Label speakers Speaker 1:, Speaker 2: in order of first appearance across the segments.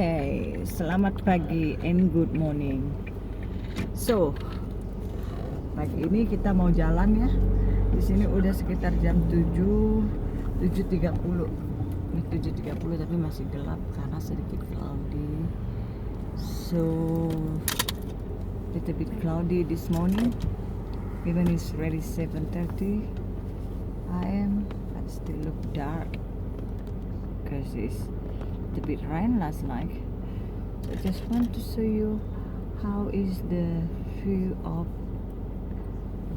Speaker 1: Okay, selamat pagi and good morning. So, pagi ini kita mau jalan ya. Di sini udah sekitar jam 7.30. Ini 7.30 tapi masih gelap karena sedikit cloudy. So, little bit cloudy this morning. Even it's already 7:30 AM, but still look dark because it's a bit rain last night. So I just want to show you how is the view of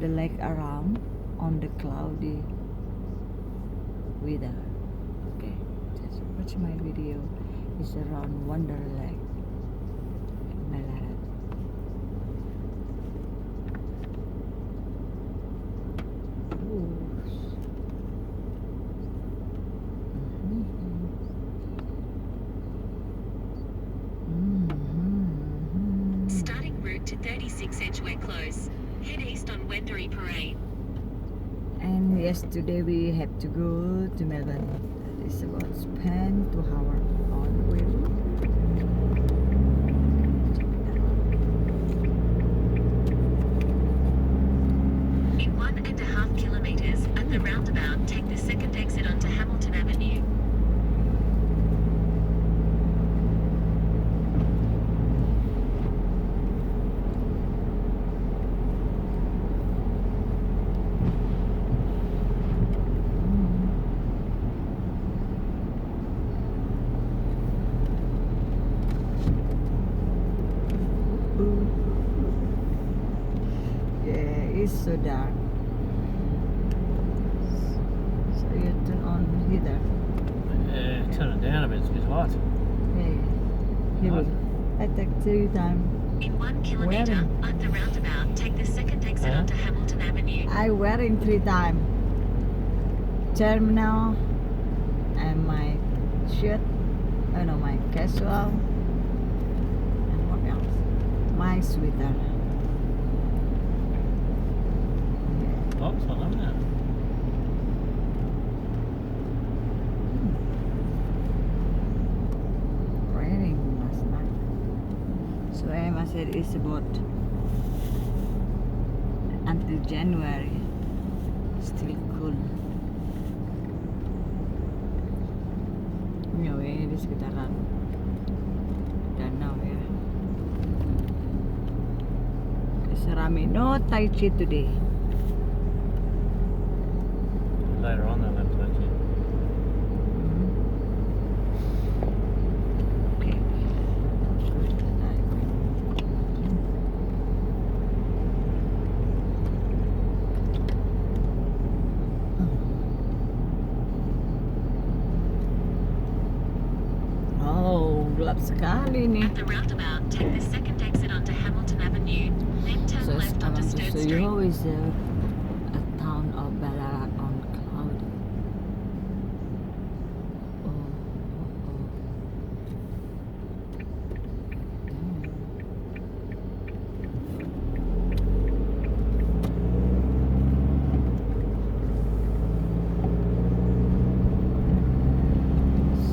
Speaker 1: the lake around on the cloudy weather. Okay, just watch my video. It's around Wonder Lake, Melbourne.
Speaker 2: Starting route to 36 Edgeware Close. Head east on Wendouree Parade.
Speaker 1: And yesterday we have to go to Melbourne. That is about spend 2 hours on the way.
Speaker 2: In 1.5 kilometres at the roundabout, take the second exit onto Hamilton Avenue.
Speaker 1: Yeah, it's so dark. So you turn on heater.
Speaker 3: Yeah, turn it down a bit, it's a bit hot.
Speaker 1: Yeah. Here we go. I take 3 times.
Speaker 2: In 1 kilometre at the roundabout, take the second exit
Speaker 3: Huh?
Speaker 2: onto Hamilton Avenue.
Speaker 1: I wearing 3 times. Terminal and my shirt. My casual. And what else? My sweater.
Speaker 3: Oh, it's not loving it.
Speaker 1: Raining last night. So Emma said it's about until January. Still cool. Ini di sekitaran danau ya. Serami no Tai Chi today.
Speaker 3: Later on they'll have to let you.
Speaker 1: Okay. Oh, gelap sekali nih.
Speaker 2: At the roundabout, take the second exit onto Hamilton Avenue. Then turn
Speaker 1: So
Speaker 2: left
Speaker 1: I
Speaker 2: onto
Speaker 1: want to
Speaker 2: Sturt
Speaker 1: show you
Speaker 2: Street.
Speaker 1: how is a town of Ballarat on cloudy.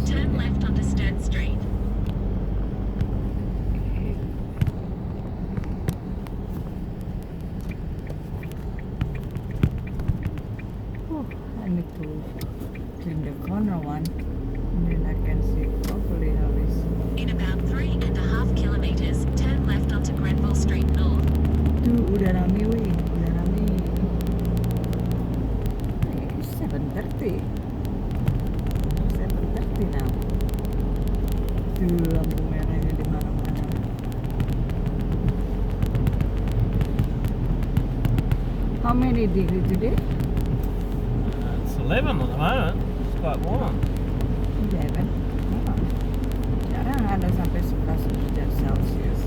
Speaker 2: Turn left onto Sturt Street.
Speaker 1: Oh, I need to clean the corner one, and then I can see properly how it's.
Speaker 2: In about 3.5 kilometres, turn left onto Grenville Street North.
Speaker 1: Udah rame weh, udah rame. It's 7:30. 7:30 now. Lampu merahnya di mana-mana. How many degree today?
Speaker 3: It's 11 at the moment. It's quite warm.
Speaker 1: 11. Oh. Jarang ada sampai 11 derajat Celcius.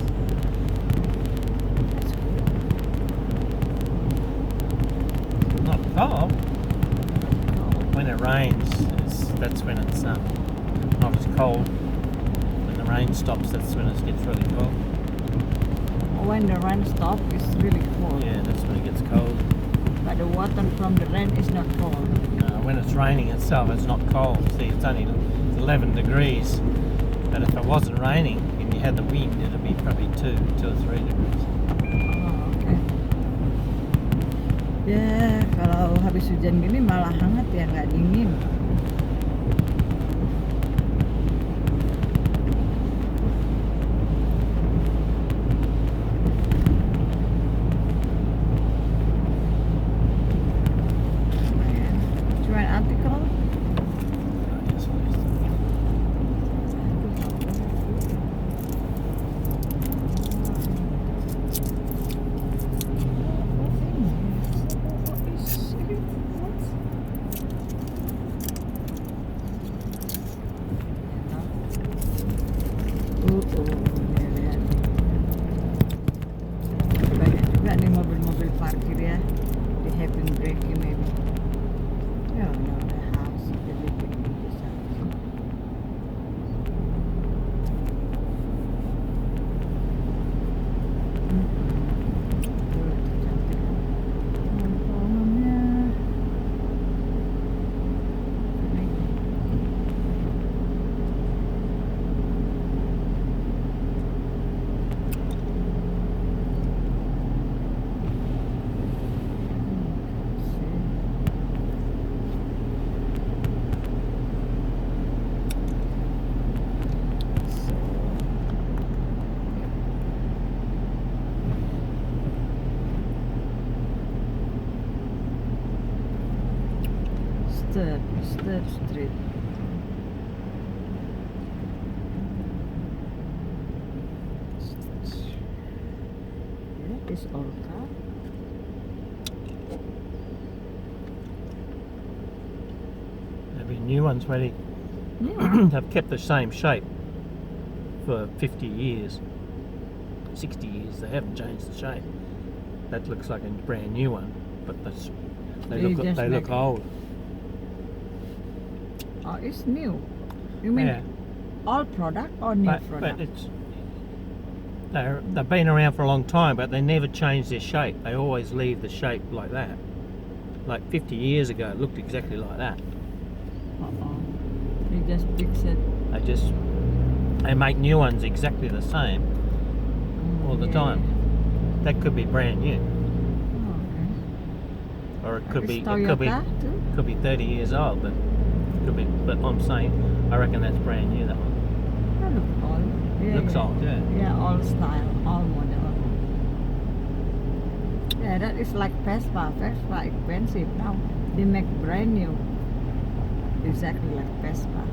Speaker 1: That's good.
Speaker 3: Not cold. When it rains, that's when it's not as cold. When the rain stops, that's when it gets really cold.
Speaker 1: When the rain stops, it's really cold.
Speaker 3: Yeah, that's when it gets cold.
Speaker 1: But the water from the rain is not cold.
Speaker 3: When it's raining itself, it's not cold. See, it's only 11 degrees. But if it wasn't raining and you had the wind, it'd be probably 2 or 3 degrees.
Speaker 1: Oh, oke. Ya, kalau habis hujan gini malah hangat ya, nggak dingin. Cuman artikel. Banyak juga nih mobil-mobil parkir ya di having break ini. Ya, the house jadi bisa. Third Street. That is all car.
Speaker 3: There'll be new ones ready.
Speaker 1: Yeah.
Speaker 3: They've kept the same shape for 50 years, 60 years. They haven't changed the shape. That looks like a brand new one, but they look old.
Speaker 1: Oh, it's new. You mean
Speaker 3: Yeah,
Speaker 1: all product or new
Speaker 3: but
Speaker 1: product?
Speaker 3: they've been around for a long time, but they never change their shape. They always leave the shape like that. Like 50 years ago, it looked exactly like that.
Speaker 1: They just fix it.
Speaker 3: They make new ones exactly the same all the time. That could be brand new,
Speaker 1: Oh, okay.
Speaker 3: or it could
Speaker 1: It's
Speaker 3: be
Speaker 1: Toyota too?
Speaker 3: 30 years old, but could be. But I'm saying, I reckon that's brand new. That one
Speaker 1: That looks old. Yeah,
Speaker 3: looks
Speaker 1: yeah.
Speaker 3: old, yeah.
Speaker 1: Yeah, all style, all model. Yeah, that is like Vespa. Vespa expensive now. They make brand new. Exactly like Vespa.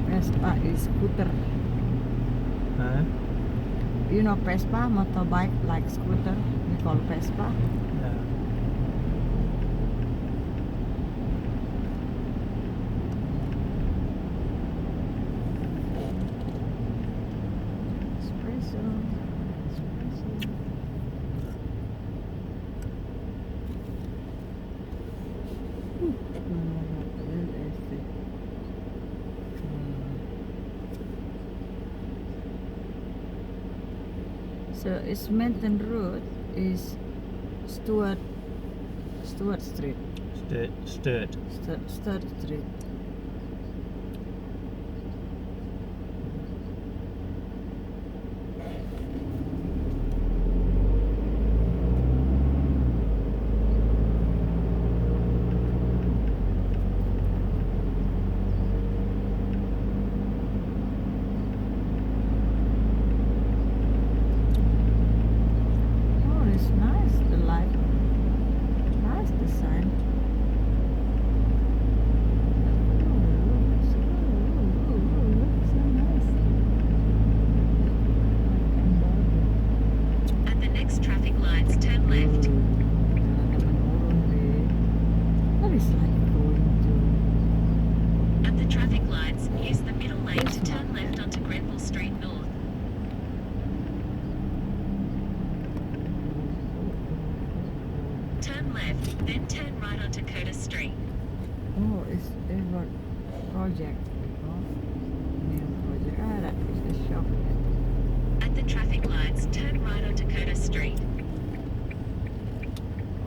Speaker 1: Vespa is scooter.
Speaker 3: Huh?
Speaker 1: You know Vespa, motorbike like scooter. We call Vespa.
Speaker 3: Yeah.
Speaker 1: Espresso. Espresso. So its maintain route is Stuart Street.
Speaker 3: Sturt.
Speaker 1: Stuart Street. Oh, it's nice. The light. Nice design. Looks so nice.
Speaker 2: At the next traffic lights, turn left.
Speaker 1: Ada menurun deh. That is like going to.
Speaker 2: At the traffic lights, use the middle lane to turn left onto Grenville Street North. Turn left, then turn right onto Curtis Street.
Speaker 1: Oh, it's a project. Oh, new project. Ah, that is the shop.
Speaker 2: At the traffic lights, turn right onto Curtis Street.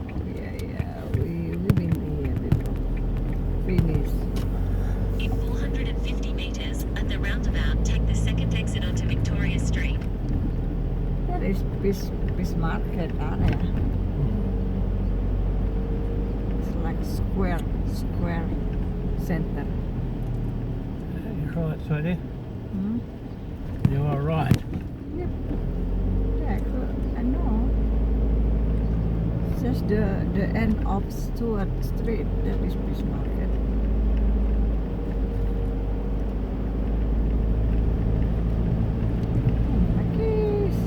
Speaker 1: Oh, yeah. We fish market ada ya. It's like square center.
Speaker 3: You're right, sweetie.
Speaker 1: Hmm?
Speaker 3: You are right.
Speaker 1: Yeah. Yeah, I know. Just the end of Stewart Street, that is fish market. My keys.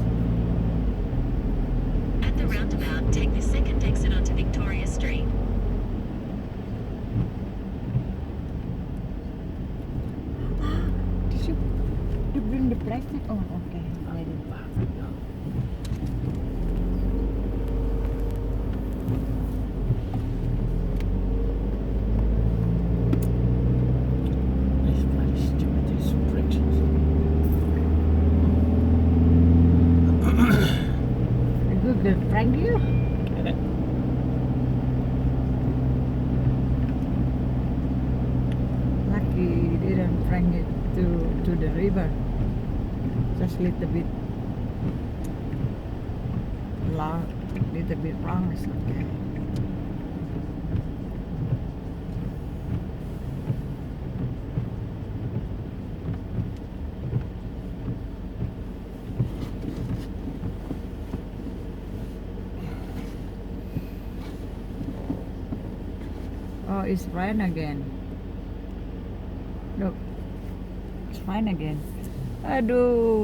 Speaker 2: At the roundabout, take the second exit onto Victoria Street.
Speaker 1: Did you bring the plastic? Oh, okay. Let it.
Speaker 3: These bloody stupid, these frictions.
Speaker 1: A good girl, prank you? Lucky he didn't prank it to the river. Just little bit loud, little bit wrong is okay. Oh, it's rain again. Look, it's fine again. Aduh,